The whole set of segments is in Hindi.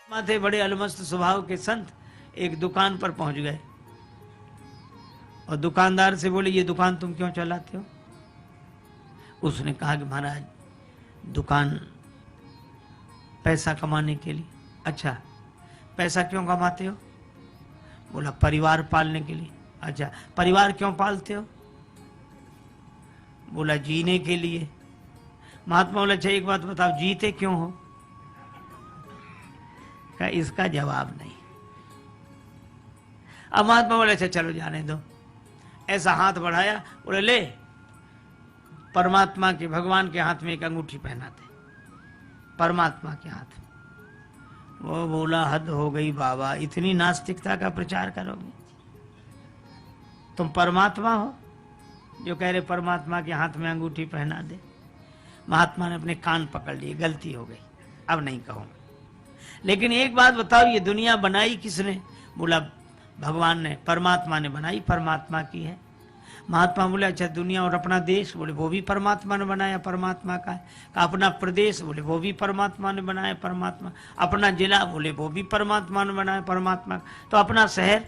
थे बड़े अलमस्त स्वभाव के संत, एक दुकान पर पहुंच गए और दुकानदार से बोले, ये दुकान तुम क्यों चलाते हो? उसने कहा कि महाराज दुकान पैसा कमाने के लिए। अच्छा, पैसा क्यों कमाते हो? बोला परिवार पालने के लिए। अच्छा, परिवार क्यों पालते हो? बोला जीने के लिए। महात्मा बोला अच्छा एक बात बताओ, जीते क्यों हो? का इसका जवाब नहीं। अब महात्मा बोले अच्छा चलो जाने दो। ऐसा हाथ बढ़ाया, बोले ले, परमात्मा के भगवान के हाथ में एक अंगूठी पहनाते, परमात्मा के हाथ में। वो बोला हद हो गई बाबा, इतनी नास्तिकता का प्रचार करोगे? तुम परमात्मा हो जो कह रहे परमात्मा के हाथ में अंगूठी पहना दे? महात्मा ने अपने कान पकड़ लिए, गलती हो गई, अब नहीं कहूंगा। लेकिन एक बात बताओ, ये दुनिया बनाई किसने? बोला भगवान ने, परमात्मा ने बनाई, परमात्मा की है। महात्मा बोले अच्छा दुनिया और अपना देश? बोले वो भी परमात्मा ने बनाया, परमात्मा का है। अपना प्रदेश? बोले वो भी परमात्मा ने बनाया, परमात्मा। अपना जिला? बोले वो भी परमात्मा ने बनाया, परमात्मा। तो अपना शहर?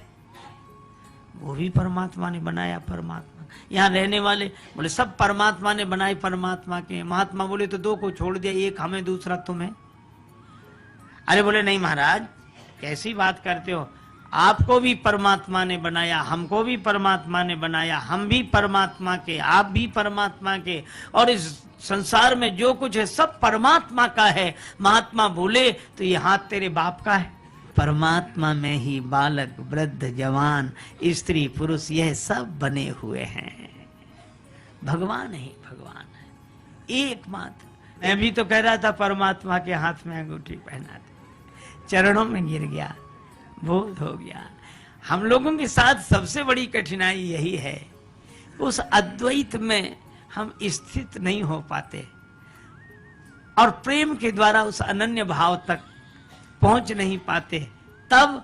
वो भी परमात्मा ने बनाया, परमात्मा। यहाँ रहने वाले? बोले सब परमात्मा ने बनाए, परमात्मा के। महात्मा बोले तो दो को छोड़ दिया, एक हमें दूसरा तुम्हें। अरे बोले नहीं महाराज, कैसी बात करते हो? आपको भी परमात्मा ने बनाया, हमको भी परमात्मा ने बनाया, हम भी परमात्मा के, आप भी परमात्मा के, और इस संसार में जो कुछ है सब परमात्मा का है। महात्मा बोले तो ये हाथ तेरे बाप का है? परमात्मा में ही बालक वृद्ध जवान स्त्री पुरुष यह सब बने हुए हैं। भगवान ही भगवान है एकमात्र। मैं भी तो कह रहा था परमात्मा के हाथ में अंगूठी पहना दे, चरणों में गिर गया, बोध हो गया। हम लोगों के साथ सबसे बड़ी कठिनाई यही है, उस अद्वैत में हम स्थित नहीं हो पाते और प्रेम के द्वारा उस अनन्य भाव तक पहुंच नहीं पाते। तब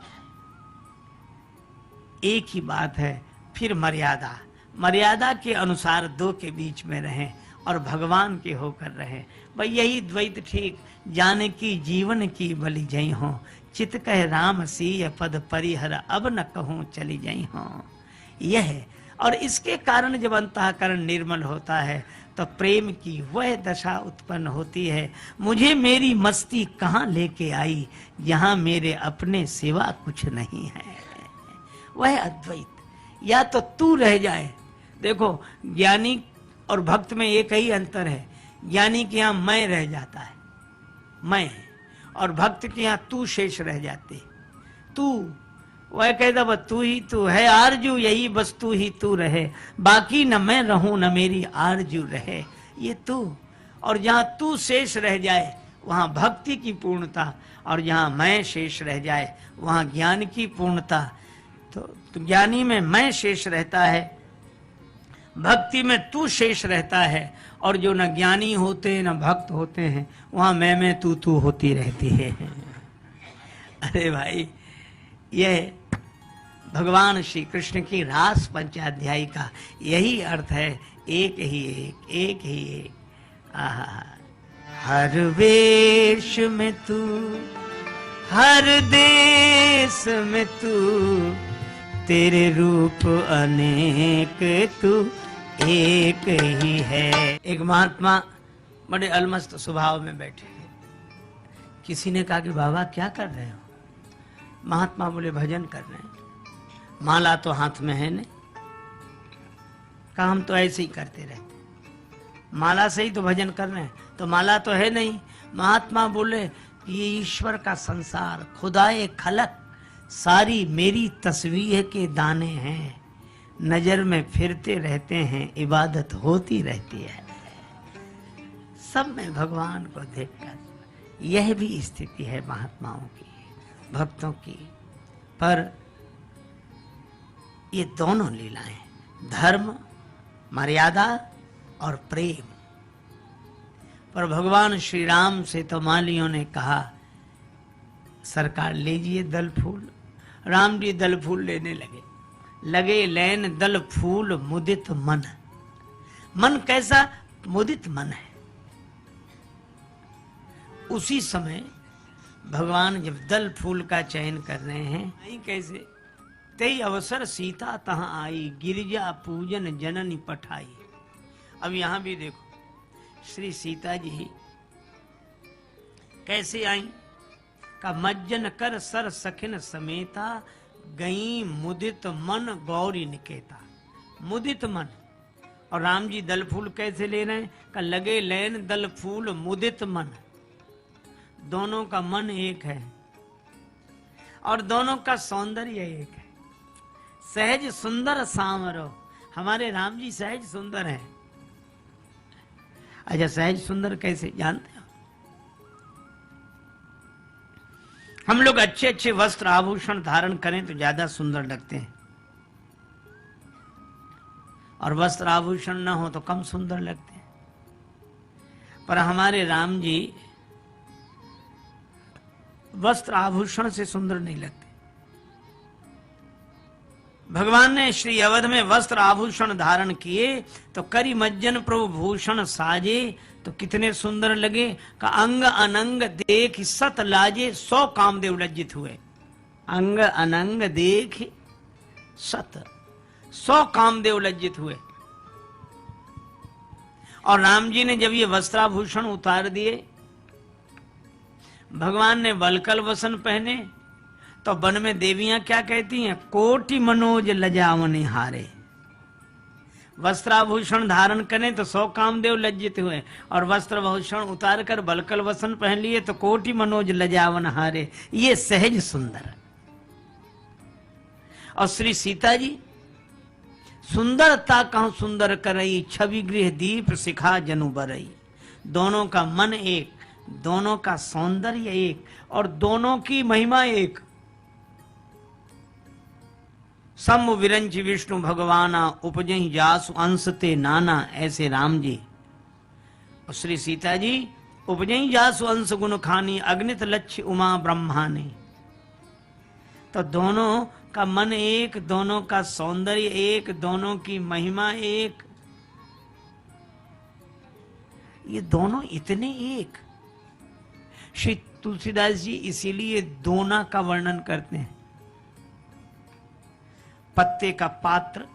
एक ही बात है, फिर मर्यादा, मर्यादा के अनुसार दो के बीच में रहें और भगवान के होकर रहें। भाई यही द्वैत ठीक। जाने की जीवन की बलि जई हो, चित कह राम सीय पद परिहर अब न कहूं चली जई हो। यह है। और इसके कारण जब अंतःकरण निर्मल होता है तो प्रेम की वह दशा उत्पन्न होती है। मुझे मेरी मस्ती कहाँ लेके आई, जहां मेरे अपने सिवा कुछ नहीं है। वह अद्वैत। या तो तू रह जाए। देखो ज्ञानी और भक्त में एक ही अंतर है, ज्ञानी के यहाँ मैं रह जाता है, मैं, और भक्त के यहाँ तू शेष रह जाते। तू, वह कहता बस तू ही तू है आरजू, यही बस तू ही तू रहे, बाकी न मैं रहूं न मेरी आरजू रहे। ये तू, और जहाँ तू शेष रह जाए वहाँ भक्ति की पूर्णता, और जहाँ मैं शेष रह जाए वहाँ ज्ञान की पूर्णता। तो ज्ञानी में मैं शेष रहता है, भक्ति में तू शेष रहता है, और जो न ज्ञानी होते न भक्त होते हैं वहाँ मैं तू होती रहती है। अरे भाई, यह भगवान श्री कृष्ण की रास पंचाध्यायी का यही अर्थ है। एक ही एक, एक ही एक। आहा, हर वेश में तू, हर देश में तू, तेरे रूप अनेक तू एक ही है। एक महात्मा बड़े अलमस्त स्वभाव में बैठे, किसी ने कहा कि बाबा क्या कर रहे हो? महात्मा बोले भजन कर रहे हैं। माला तो हाथ में है नहीं। कहा हम तो ऐसे ही करते रहते, माला से ही तो भजन कर रहे हैं, तो माला तो है नहीं। महात्मा बोले ये ईश्वर का संसार, खुदाए खलक सारी मेरी तस्वीर के दाने हैं, नजर में फिरते रहते हैं, इबादत होती रहती है। सब में भगवान को देखकर यह भी स्थिति है महात्माओं की, भक्तों की। पर ये दोनों लीलाएं, धर्म, मर्यादा और प्रेम। पर भगवान श्री राम से तो मालियों ने कहा सरकार लीजिए दल फूल। राम जी दल फूल लेने लगे लैन दल फूल मुदित मन। मन कैसा? मुदित मन है। उसी समय भगवान जब दल फूल का चयन कर रहे हैं, आई कैसे? तई अवसर सीता तहां आई, गिरिजा पूजन जननी पठाई। अब यहां भी देखो, श्री सीता जी कैसे आई? का मज्जन कर सर सखिन समेता, गई मुदित मन गौरी निकेता। मुदित मन। और राम जी दल फूल कैसे ले रहे हैं? का लगे लेन दल फूल मुदित मन। दोनों का मन एक है और दोनों का सौंदर्य एक है। सहज सुंदर सामरो। हमारे राम जी सहज सुंदर हैं। अच्छा, सहज सुंदर कैसे जानते हो? हम लोग अच्छे अच्छे वस्त्र आभूषण धारण करें तो ज्यादा सुंदर लगते हैं, और वस्त्र आभूषण ना हो तो कम सुंदर लगते हैं। पर हमारे राम जी वस्त्र आभूषण से सुंदर नहीं लगते। भगवान ने श्री अवध में वस्त्र आभूषण धारण किए तो करी मज्जन प्रभु भूषण साजे, तो कितने सुंदर लगे। का अंग अनंग देख सत लाजे, 100 कामदेव लज्जित हुए। अंग अनंग देख सत, 100 कामदेव लज्जित हुए। और राम जी ने जब ये वस्त्राभूषण उतार दिए, भगवान ने वलकल वसन पहने, तो वन में देवियां क्या कहती हैं? कोटि मनोज लजावने हारे। वस्त्राभूषण धारण करें तो 100 कामदेव लज्जित हुए, और वस्त्राभूषण उतार कर वलकल वसन पहन लिए तो कोटि मनोज लजावन हारे। ये सहज सुंदर। और श्री सीता जी सुंदरता कहूं सुंदर करई, छवि गृह दीप शिखा जनु बरई। दोनों का मन एक, दोनों का सौंदर्य एक, और दोनों की महिमा एक। सम विरंच विष्णु भगवाना, उपजहि जासु अंश ते नाना। ऐसे राम जी और श्री सीता जी उपजहि जासु अंश गुण खानी, अग्नित लक्ष्य उमा ब्रह्मानी। तो दोनों का मन एक, दोनों का सौंदर्य एक, दोनों की महिमा एक। ये दोनों इतने एक। श्री तुलसीदास जी इसीलिए दोना का वर्णन करते हैं। पत्ते का पात्र,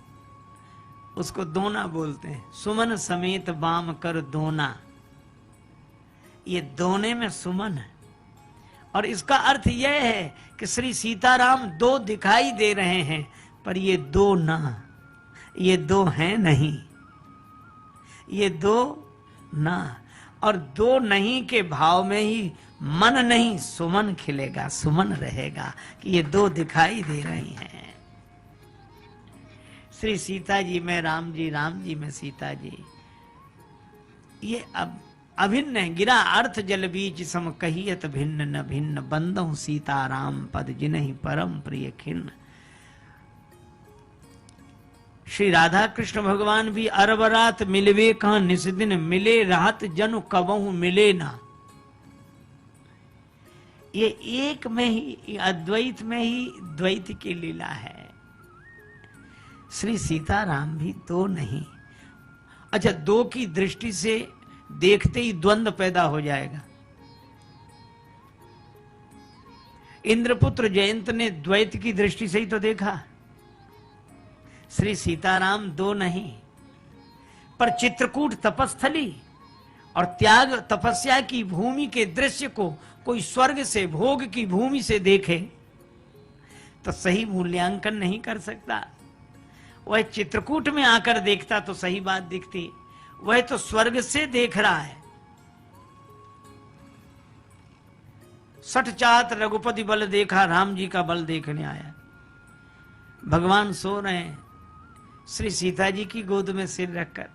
उसको दोना बोलते हैं। सुमन समेत बाम कर दोना। ये दोने में सुमन है। और इसका अर्थ यह है कि श्री सीताराम दो दिखाई दे रहे हैं, पर ये दो ना, ये दो हैं नहीं, ये दो ना। और दो नहीं के भाव में ही मन नहीं सुमन खिलेगा, सुमन रहेगा कि ये दो दिखाई दे रही हैं। श्री सीता जी में राम जी, राम जी में सीता जी। ये अब अभिन्न है। गिरा अर्थ जल बीच सम कहियत भिन्न न भिन्न, बंदहु सीताराम पद जिन्हि परम प्रिय खिन्न। श्री राधा कृष्ण भगवान भी अरब रात मिलवे कहा निस दिन, मिले रात जनु कबहु मिले ना। ये एक में ही, अद्वैत में ही द्वैत की लीला है। श्री सीताराम भी दो नहीं। अच्छा, दो की दृष्टि से देखते ही द्वंद्व पैदा हो जाएगा। इंद्रपुत्र जयंत ने द्वैत की दृष्टि से ही तो देखा। श्री सीताराम दो नहीं, पर चित्रकूट तपस्थली और त्याग तपस्या की भूमि के दृश्य को कोई स्वर्ग से, भोग की भूमि से देखे तो सही मूल्यांकन नहीं कर सकता। वह चित्रकूट में आकर देखता तो सही बात दिखती। वह तो स्वर्ग से देख रहा है। सठ चात रघुपति बल देखा, राम जी का बल देखने आया। भगवान सो रहे हैं श्री सीता जी की गोद में सिर रखकर,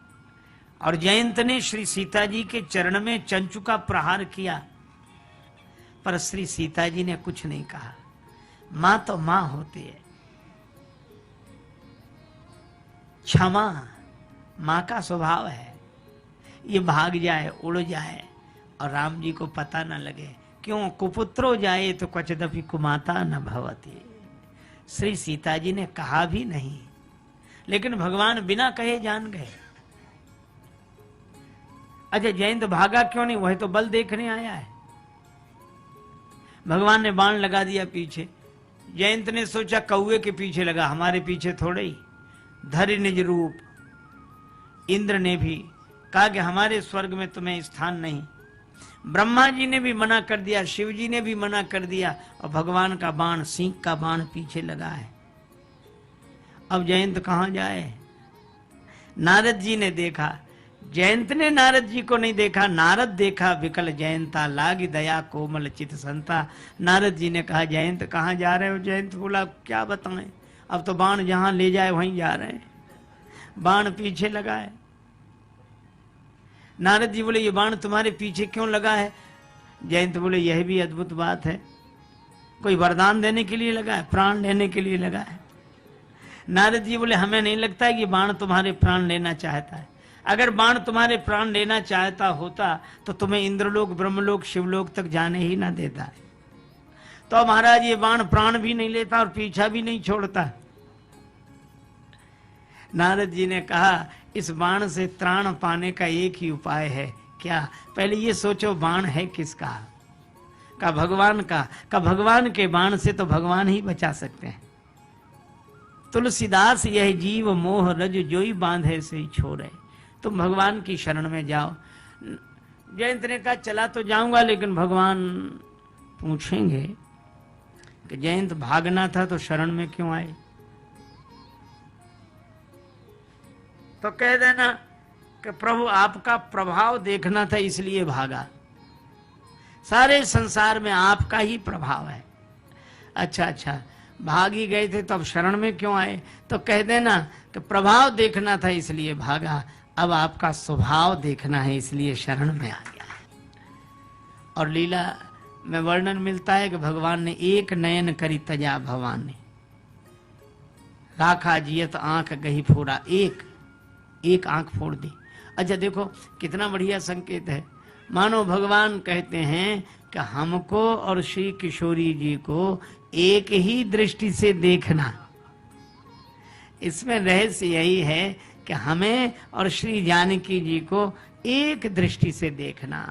और जयंत ने श्री सीता जी के चरण में चंचू का प्रहार किया, पर श्री सीता जी ने कुछ नहीं कहा। मां तो मां होती है। क्षमा मां का स्वभाव है। ये भाग जाए, उड़ जाए और राम जी को पता न लगे। क्यों? कुपुत्रो जाए तो क्वचिदपि कुमाता न भवति। श्री सीता जी ने कहा भी नहीं, लेकिन भगवान बिना कहे जान गए। अच्छा, जयंत भागा क्यों नहीं? वह तो बल देखने आया है। भगवान ने बाण लगा दिया पीछे। जयंत ने सोचा कौए के पीछे लगा, हमारे पीछे थोड़े ही। धरि निज रूप। इंद्र ने भी कहा कि हमारे स्वर्ग में तुम्हें स्थान नहीं। ब्रह्मा जी ने भी मना कर दिया, शिव जी ने भी मना कर दिया, और भगवान का बाण, सींग का बाण पीछे लगा है। अब जयंत कहां जाए? नारद जी ने देखा, जयंत ने नारद जी को नहीं देखा। नारद देखा विकल जयंता, लागी दया कोमल चित संता। नारद जी ने कहा जयंत कहाँ जा रहे हो? जयंत बोला क्या बताएं, अब तो बाण जहां ले जाए वहीं जा रहे हैं, बाण पीछे लगा है। नारद जी बोले ये बाण तुम्हारे पीछे क्यों लगा है? जयंत बोले यह भी अद्भुत बात है, कोई वरदान देने के लिए लगा है, प्राण लेने के लिए लगा है। नारद जी बोले हमें नहीं लगता है कि बाण तुम्हारे प्राण लेना चाहता है। अगर बाण तुम्हारे प्राण लेना चाहता होता तो तुम्हें इंद्रलोक, ब्रह्मलोक, शिवलोक तक जाने ही ना देता है। तो महाराज ये बाण प्राण भी नहीं लेता और पीछा भी नहीं छोड़ता। नारद जी ने कहा इस बाण से त्राण पाने का एक ही उपाय है। क्या? पहले ये सोचो बाण है किसका? का भगवान का। का भगवान के बाण से तो भगवान ही बचा सकते हैं। तुलसीदास यह जीव मोह रज जोई बांधे से ही छोड़े। तुम भगवान की शरण में जाओ। जयंत ने कहा चला तो जाऊंगा, लेकिन भगवान पूछेंगे कि जयंत भागना था तो शरण में क्यों आए? तो कह देना कि प्रभु आपका प्रभाव देखना था इसलिए भागा। सारे संसार में आपका ही प्रभाव है। अच्छा, भाग ही गए थे तो अब शरण में क्यों आए? तो कह देना कि प्रभाव देखना था इसलिए भागा, अब आपका स्वभाव देखना है इसलिए शरण में आ गया है। और लीला में वर्णन मिलता है कि भगवान ने एक नयन करी तजा, भगवान ने राखा जियत आंख गही फोड़ा, एक आंख फोड़ दी। अच्छा देखो कितना बढ़िया संकेत है। मानो भगवान कहते हैं कि हमको और श्री किशोरी जी को एक ही दृष्टि से देखना। इसमें रहस्य यही है कि हमें और श्री जानकी जी को एक दृष्टि से देखना।